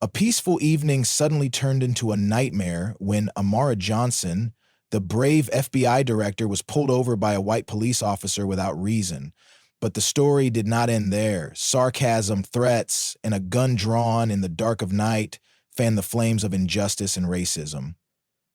A peaceful evening suddenly turned into a nightmare when Amara Johnson, the brave FBI director, was pulled over by a white police officer without reason. But the story did not end there. Sarcasm, threats, and a gun drawn in the dark of night fanned the flames of injustice and racism.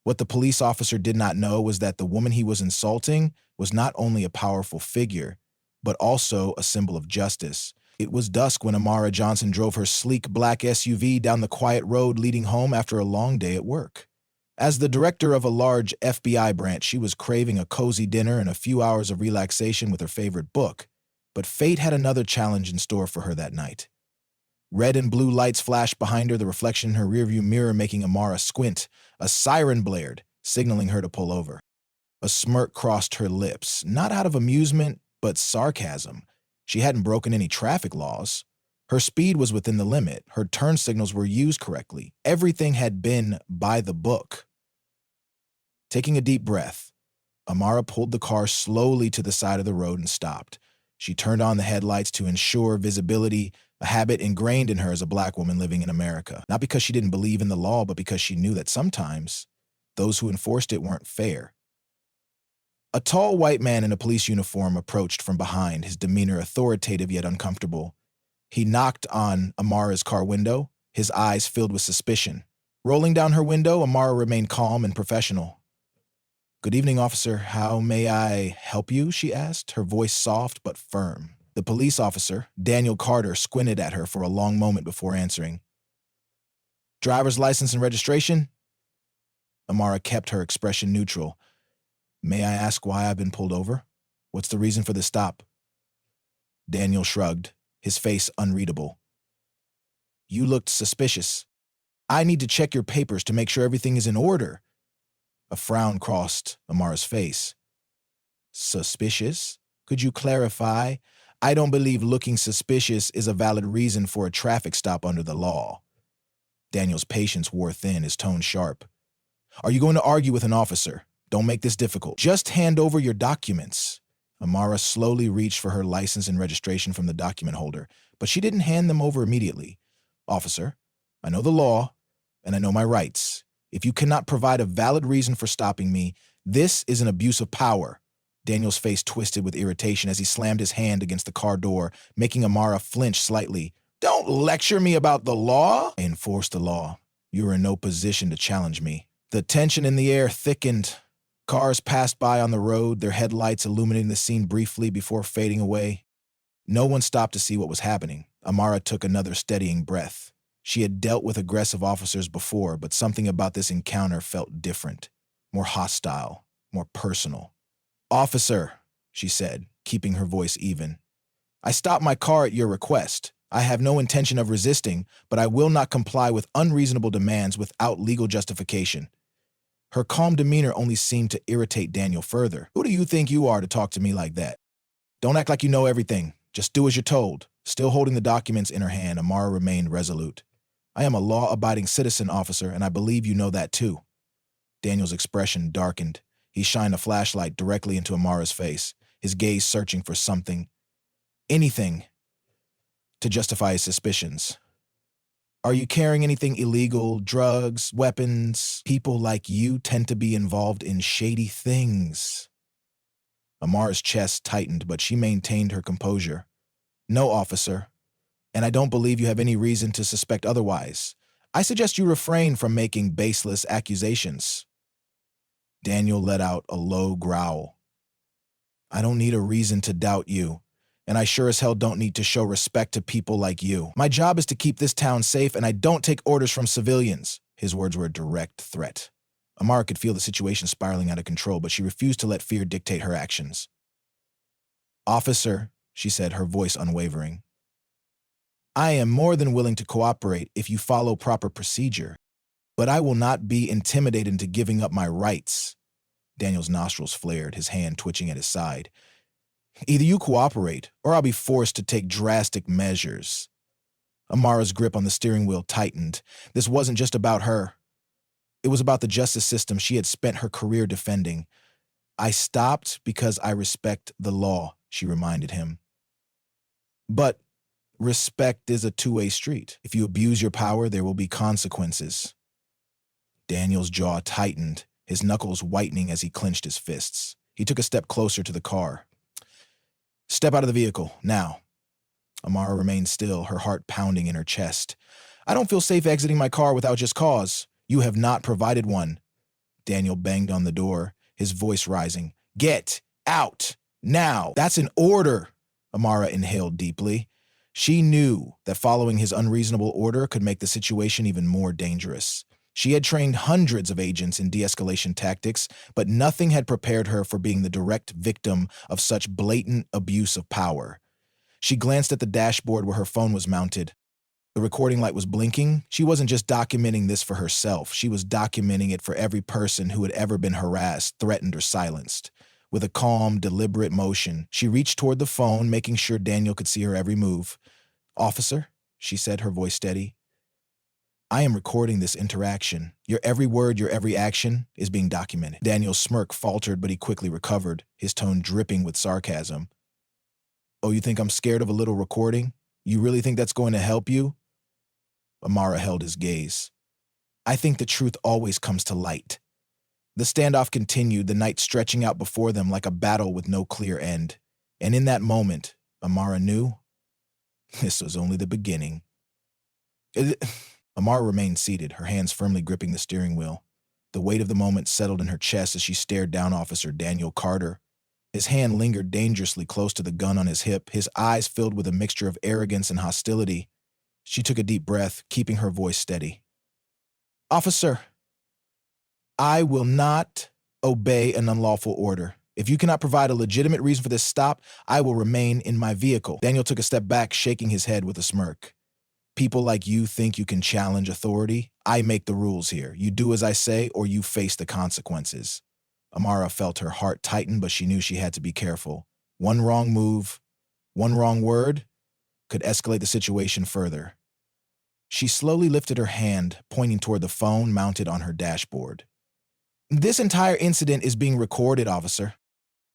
What the police officer did not know was that the woman he was insulting was not only a powerful figure, but also a symbol of justice. It was dusk when Amara Johnson drove her sleek black SUV down the quiet road leading home after a long day at work. As the director of a large FBI branch, she was craving a cozy dinner and a few hours of relaxation with her favorite book. But fate had another challenge in store for her that night. Red and blue lights flashed behind her, the reflection in her rearview mirror making Amara squint. A siren blared, signaling her to pull over. A smirk crossed her lips, not out of amusement, but sarcasm. She hadn't broken any traffic laws. Her speed was within the limit. Her turn signals were used correctly. Everything had been by the book. Taking a deep breath, Amara pulled the car slowly to the side of the road and stopped. She turned on the headlights to ensure visibility, a habit ingrained in her as a black woman living in America. Not because she didn't believe in the law, but because she knew that sometimes those who enforced it weren't fair. A tall white man in a police uniform approached from behind, his demeanor authoritative yet uncomfortable. He knocked on Amara's car window, his eyes filled with suspicion. Rolling down her window, Amara remained calm and professional. "Good evening, officer. How may I help you?" she asked, her voice soft but firm. The police officer, Daniel Carter, squinted at her for a long moment before answering. "Driver's license and registration?" Amara kept her expression neutral. "May I ask why I've been pulled over? What's the reason for the stop?" Daniel shrugged, his face unreadable. "You looked suspicious. I need to check your papers to make sure everything is in order." A frown crossed Amara's face. "Suspicious? Could you clarify? I don't believe looking suspicious is a valid reason for a traffic stop under the law." Daniel's patience wore thin, his tone sharp. "Are you going to argue with an officer? Don't make this difficult. Just hand over your documents." Amara slowly reached for her license and registration from the document holder, but she didn't hand them over immediately. "Officer, I know the law, and I know my rights. If you cannot provide a valid reason for stopping me, this is an abuse of power." Daniel's face twisted with irritation as he slammed his hand against the car door, making Amara flinch slightly. "Don't lecture me about the law." "I enforce the law. You are in no position to challenge me." The tension in the air thickened. Cars passed by on the road, their headlights illuminating the scene briefly before fading away. No one stopped to see what was happening. Amara took another steadying breath. She had dealt with aggressive officers before, but something about this encounter felt different, more hostile, more personal. "Officer," she said, keeping her voice even, "I stopped my car at your request. I have no intention of resisting, but I will not comply with unreasonable demands without legal justification." Her calm demeanor only seemed to irritate Daniel further. "Who do you think you are to talk to me like that? Don't act like you know everything. Just do as you're told." Still holding the documents in her hand, Amara remained resolute. "I am a law-abiding citizen, officer, and I believe you know that too." Daniel's expression darkened. He shined a flashlight directly into Amara's face, his gaze searching for something, anything, to justify his suspicions. "Are you carrying anything illegal, drugs, weapons? People like you tend to be involved in shady things." Amara's chest tightened, but she maintained her composure. "No, officer, and I don't believe you have any reason to suspect otherwise. I suggest you refrain from making baseless accusations." Daniel let out a low growl. "I don't need a reason to doubt you, and I sure as hell don't need to show respect to people like you. My job is to keep this town safe, and I don't take orders from civilians." His words were a direct threat. Amara could feel the situation spiraling out of control, but she refused to let fear dictate her actions. "Officer," she said, her voice unwavering, "I am more than willing to cooperate if you follow proper procedure, but I will not be intimidated into giving up my rights." Daniel's nostrils flared, his hand twitching at his side. "Either you cooperate, or I'll be forced to take drastic measures." Amara's grip on the steering wheel tightened. This wasn't just about her. It was about the justice system she had spent her career defending. "I stopped because I respect the law," she reminded him. "But Respect is a two-way street. If you abuse your power, there will be consequences. Daniel's jaw tightened, his knuckles whitening as he clenched his fists. He took a step closer to the car. Step out of the vehicle, now. Amara remained still, her heart pounding in her chest. I don't feel safe exiting my car without just cause. You have not provided one. Daniel banged on the door, his voice rising. Get out, now. That's an order. Amara inhaled deeply. She knew that following his unreasonable order could make the situation even more dangerous. She had trained hundreds of agents in de-escalation tactics, but nothing had prepared her for being the direct victim of such blatant abuse of power. She glanced at the dashboard where her phone was mounted. The recording light was blinking. She wasn't just documenting this for herself. She was documenting it for every person who had ever been harassed, threatened, or silenced. With a calm, deliberate motion, she reached toward the phone, making sure Daniel could see her every move. Officer, she said, her voice steady. I am recording this interaction. Your every word, your every action is being documented. Daniel's smirk faltered, but he quickly recovered, his tone dripping with sarcasm. Oh, you think I'm scared of a little recording? You really think that's going to help you? Amara held his gaze. I think the truth always comes to light. The standoff continued, the night stretching out before them like a battle with no clear end. And in that moment, Amara knew this was only the beginning. Amara remained seated, her hands firmly gripping the steering wheel. The weight of the moment settled in her chest as she stared down Officer Daniel Carter. His hand lingered dangerously close to the gun on his hip, his eyes filled with a mixture of arrogance and hostility. She took a deep breath, keeping her voice steady. Officer, I will not obey an unlawful order. If you cannot provide a legitimate reason for this stop, I will remain in my vehicle. Daniel took a step back, shaking his head with a smirk. People like you think you can challenge authority? I make the rules here. You do as I say, or you face the consequences. Amara felt her heart tighten, but she knew she had to be careful. One wrong move, one wrong word, could escalate the situation further. She slowly lifted her hand, pointing toward the phone mounted on her dashboard. This entire incident is being recorded, officer.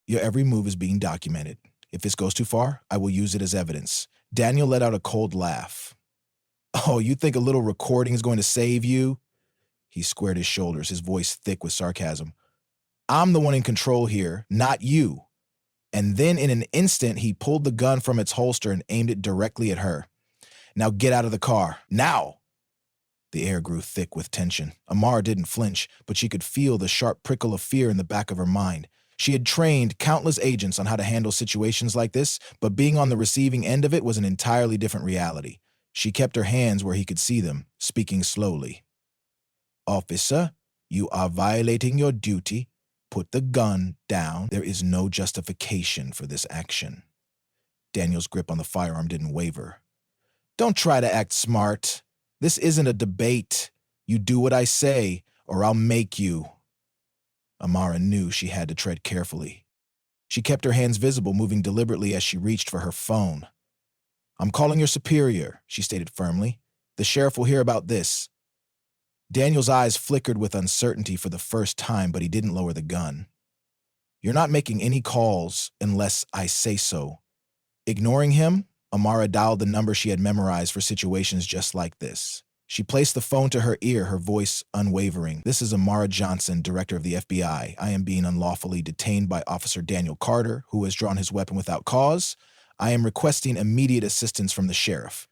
Your every move is being documented. If this goes too far, I will use it as evidence. Daniel let out a cold laugh. Oh, you think a little recording is going to save you? He squared his shoulders, his voice thick with sarcasm. I'm the one in control here, not you. And then in an instant, he pulled the gun from its holster and aimed it directly at her. Now get out of the car. Now! The air grew thick with tension. Amara didn't flinch, but she could feel the sharp prickle of fear in the back of her mind. She had trained countless agents on how to handle situations like this, but being on the receiving end of it was an entirely different reality. She kept her hands where he could see them, speaking slowly. Officer, you are violating your duty. Put the gun down. There is no justification for this action. Daniel's grip on the firearm didn't waver. Don't try to act smart. This isn't a debate. You do what I say, or I'll make you. Amara knew she had to tread carefully. She kept her hands visible, moving deliberately as she reached for her phone. I'm calling your superior, she stated firmly. The sheriff will hear about this. Daniel's eyes flickered with uncertainty for the first time, but he didn't lower the gun. You're not making any calls unless I say so. Ignoring him, Amara dialed the number she had memorized for situations just like this. She placed the phone to her ear, her voice unwavering. This is Amara Johnson, director of the FBI. I am being unlawfully detained by Officer Daniel Carter, who has drawn his weapon without cause. I am requesting immediate assistance from the sheriff.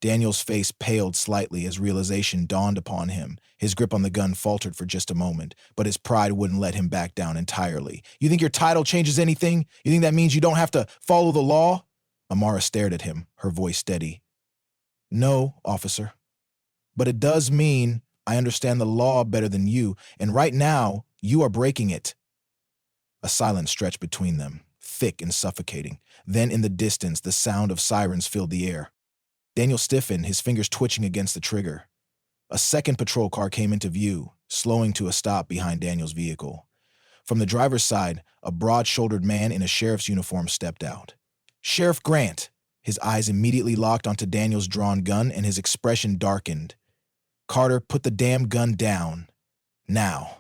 Daniel's face paled slightly as realization dawned upon him. His grip on the gun faltered for just a moment, but his pride wouldn't let him back down entirely. You think your title changes anything? You think that means you don't have to follow the law? Amara stared at him, her voice steady. No, officer. But it does mean I understand the law better than you, and right now, you are breaking it. A silence stretched between them, thick and suffocating. Then in the distance, the sound of sirens filled the air. Daniel stiffened, his fingers twitching against the trigger. A second patrol car came into view, slowing to a stop behind Daniel's vehicle. From the driver's side, a broad-shouldered man in a sheriff's uniform stepped out. Sheriff Grant! His eyes immediately locked onto Daniel's drawn gun, and his expression darkened. Carter, put the damn gun down. Now.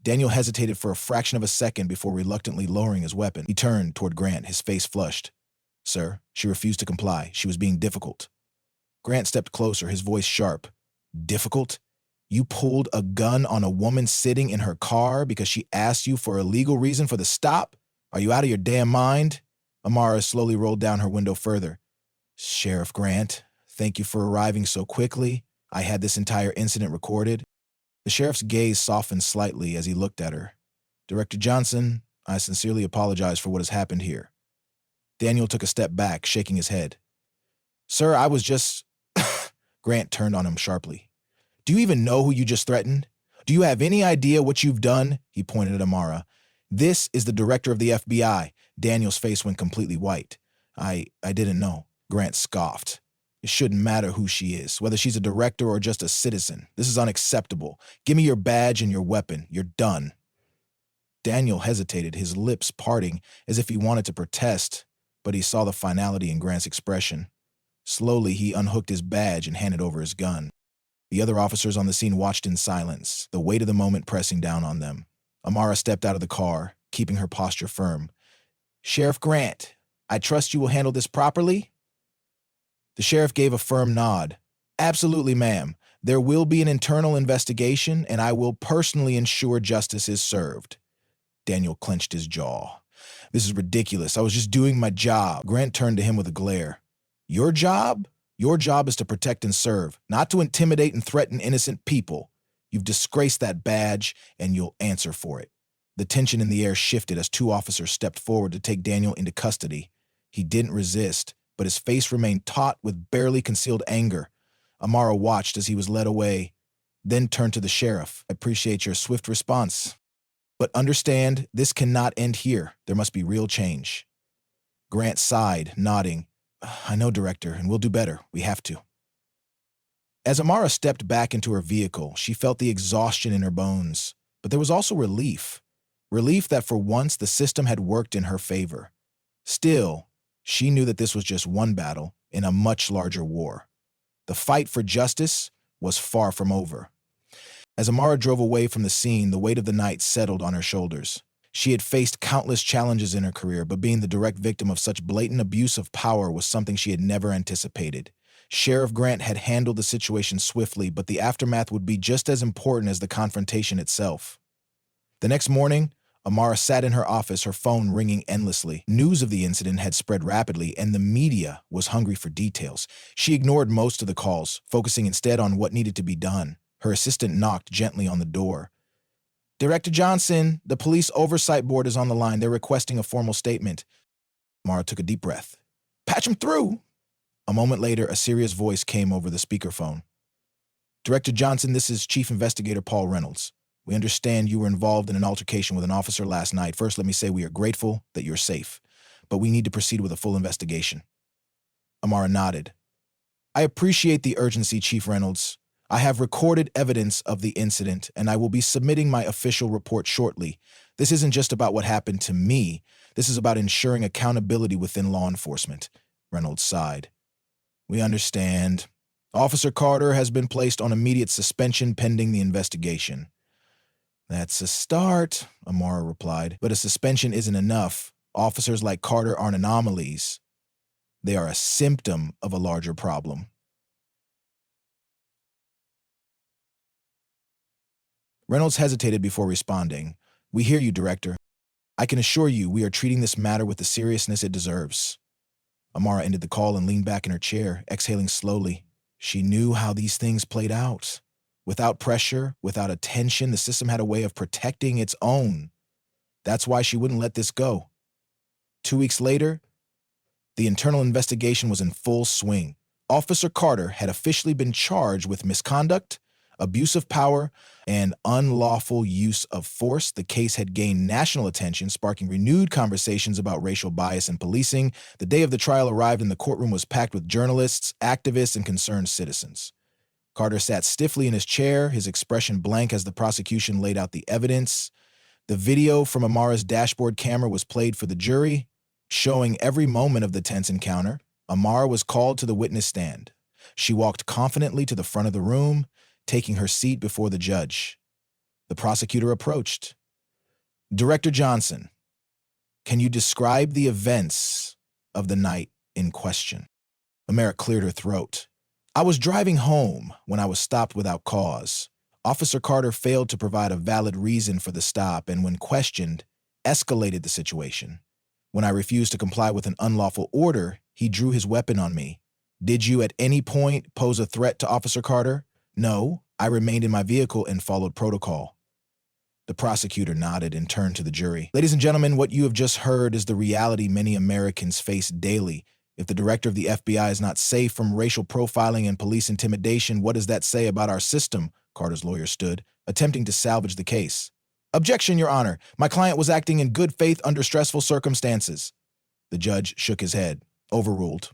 Daniel hesitated for a fraction of a second before reluctantly lowering his weapon. He turned toward Grant, his face flushed. Sir, she refused to comply. She was being difficult. Grant stepped closer, his voice sharp. Difficult? You pulled a gun on a woman sitting in her car because she asked you for a legal reason for the stop? Are you out of your damn mind? Amara slowly rolled down her window further. Sheriff Grant, thank you for arriving so quickly. I had this entire incident recorded. The sheriff's gaze softened slightly as he looked at her. Director Johnson, I sincerely apologize for what has happened here. Daniel took a step back, shaking his head. Sir, I was just... Grant turned on him sharply. Do you even know who you just threatened? Do you have any idea what you've done? He pointed at Amara. This is the director of the FBI. Daniel's face went completely white. I didn't know. Grant scoffed. It shouldn't matter who she is, whether she's a director or just a citizen. This is unacceptable. Give me your badge and your weapon. You're done. Daniel hesitated, his lips parting as if he wanted to protest, but he saw the finality in Grant's expression. Slowly, he unhooked his badge and handed over his gun. The other officers on the scene watched in silence, the weight of the moment pressing down on them. Amara stepped out of the car, keeping her posture firm. Sheriff Grant, I trust you will handle this properly? The sheriff gave a firm nod. Absolutely, ma'am. There will be an internal investigation, and I will personally ensure justice is served. Daniel clenched his jaw. This is ridiculous. I was just doing my job. Grant turned to him with a glare. Your job? Your job is to protect and serve, not to intimidate and threaten innocent people. You've disgraced that badge, and you'll answer for it. The tension in the air shifted as two officers stepped forward to take Daniel into custody. He didn't resist, but his face remained taut with barely concealed anger. Amara watched as he was led away, then turned to the sheriff. I appreciate your swift response. But understand, this cannot end here. There must be real change. Grant sighed, nodding. I know, Director, and we'll do better. We have to. As Amara stepped back into her vehicle, she felt the exhaustion in her bones, but there was also relief. Relief that for once the system had worked in her favor. Still, she knew that this was just one battle in a much larger war. The fight for justice was far from over. As Amara drove away from the scene, the weight of the night settled on her shoulders. She had faced countless challenges in her career, but being the direct victim of such blatant abuse of power was something she had never anticipated. Sheriff Grant had handled the situation swiftly, but the aftermath would be just as important as the confrontation itself. The next morning, Amara sat in her office, her phone ringing endlessly. News of the incident had spread rapidly, and the media was hungry for details. She ignored most of the calls, focusing instead on what needed to be done. Her assistant knocked gently on the door. Director Johnson, the Police Oversight Board is on the line. They're requesting a formal statement. Amara took a deep breath. Patch him through. A moment later, a serious voice came over the speakerphone. Director Johnson, this is Chief Investigator Paul Reynolds. We understand you were involved in an altercation with an officer last night. First, let me say we are grateful that you're safe, but we need to proceed with a full investigation. Amara nodded. I appreciate the urgency, Chief Reynolds. I have recorded evidence of the incident, and I will be submitting my official report shortly. This isn't just about what happened to me. This is about ensuring accountability within law enforcement. Reynolds sighed. We understand. Officer Carter has been placed on immediate suspension pending the investigation. That's a start, Amara replied, but a suspension isn't enough. Officers like Carter aren't anomalies. They are a symptom of a larger problem. Reynolds hesitated before responding. We hear you, Director. I can assure you we are treating this matter with the seriousness it deserves. Amara ended the call and leaned back in her chair, exhaling slowly. She knew how these things played out. Without pressure, without attention, the system had a way of protecting its own. That's why she wouldn't let this go. 2 weeks later, the internal investigation was in full swing. Officer Carter had officially been charged with misconduct, abuse of power, and unlawful use of force. The case had gained national attention, sparking renewed conversations about racial bias in policing. The day of the trial arrived and the courtroom was packed with journalists, activists, and concerned citizens. Carter sat stiffly in his chair, his expression blank as the prosecution laid out the evidence. The video from Amara's dashboard camera was played for the jury, showing every moment of the tense encounter. Amara was called to the witness stand. She walked confidently to the front of the room, taking her seat before the judge. The prosecutor approached. Director Johnson, can you describe the events of the night in question. Amara cleared her throat. I was driving home when I was stopped without cause. Officer Carter failed to provide a valid reason for the stop and, when questioned, escalated the situation. When I refused to comply with an unlawful order, he drew his weapon on me. Did you at any point pose a threat to Officer Carter? No, I remained in my vehicle and followed protocol. The prosecutor nodded and turned to the jury. Ladies and gentlemen, what you have just heard is the reality many Americans face daily. If the director of the FBI is not safe from racial profiling and police intimidation, what does that say about our system? Carter's lawyer stood, attempting to salvage the case. Objection, Your Honor. My client was acting in good faith under stressful circumstances. The judge shook his head. Overruled.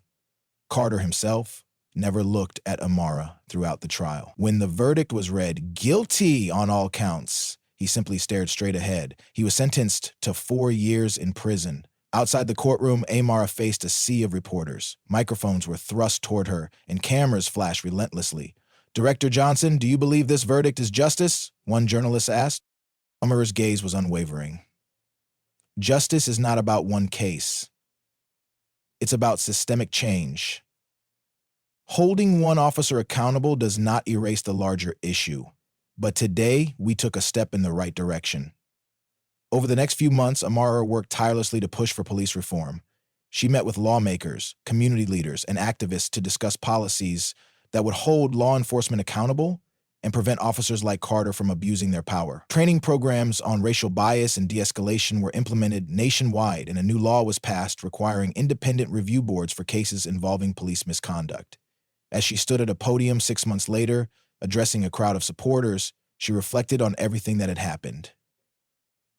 Carter himself never looked at Amara throughout the trial. When the verdict was read, guilty on all counts, he simply stared straight ahead. He was sentenced to 4 years in prison. Outside the courtroom, Amara faced a sea of reporters. Microphones were thrust toward her, and cameras flashed relentlessly. Director Johnson, do you believe this verdict is justice? One journalist asked. Amara's gaze was unwavering. Justice is not about one case. It's about systemic change. Holding one officer accountable does not erase the larger issue. But today, we took a step in the right direction. Over the next few months, Amara worked tirelessly to push for police reform. She met with lawmakers, community leaders, and activists to discuss policies that would hold law enforcement accountable and prevent officers like Carter from abusing their power. Training programs on racial bias and de-escalation were implemented nationwide, and a new law was passed requiring independent review boards for cases involving police misconduct. As she stood at a podium 6 months later, addressing a crowd of supporters, she reflected on everything that had happened.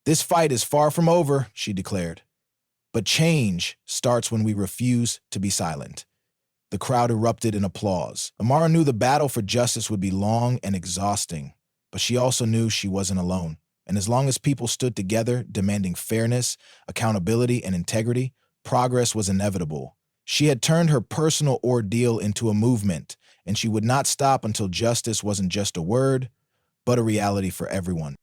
This fight is far from over, she declared. But change starts when we refuse to be silent. The crowd erupted in applause. Amara knew the battle for justice would be long and exhausting, but she also knew she wasn't alone. And as long as people stood together, demanding fairness, accountability, and integrity, progress was inevitable. She had turned her personal ordeal into a movement, and she would not stop until justice wasn't just a word, but a reality for everyone.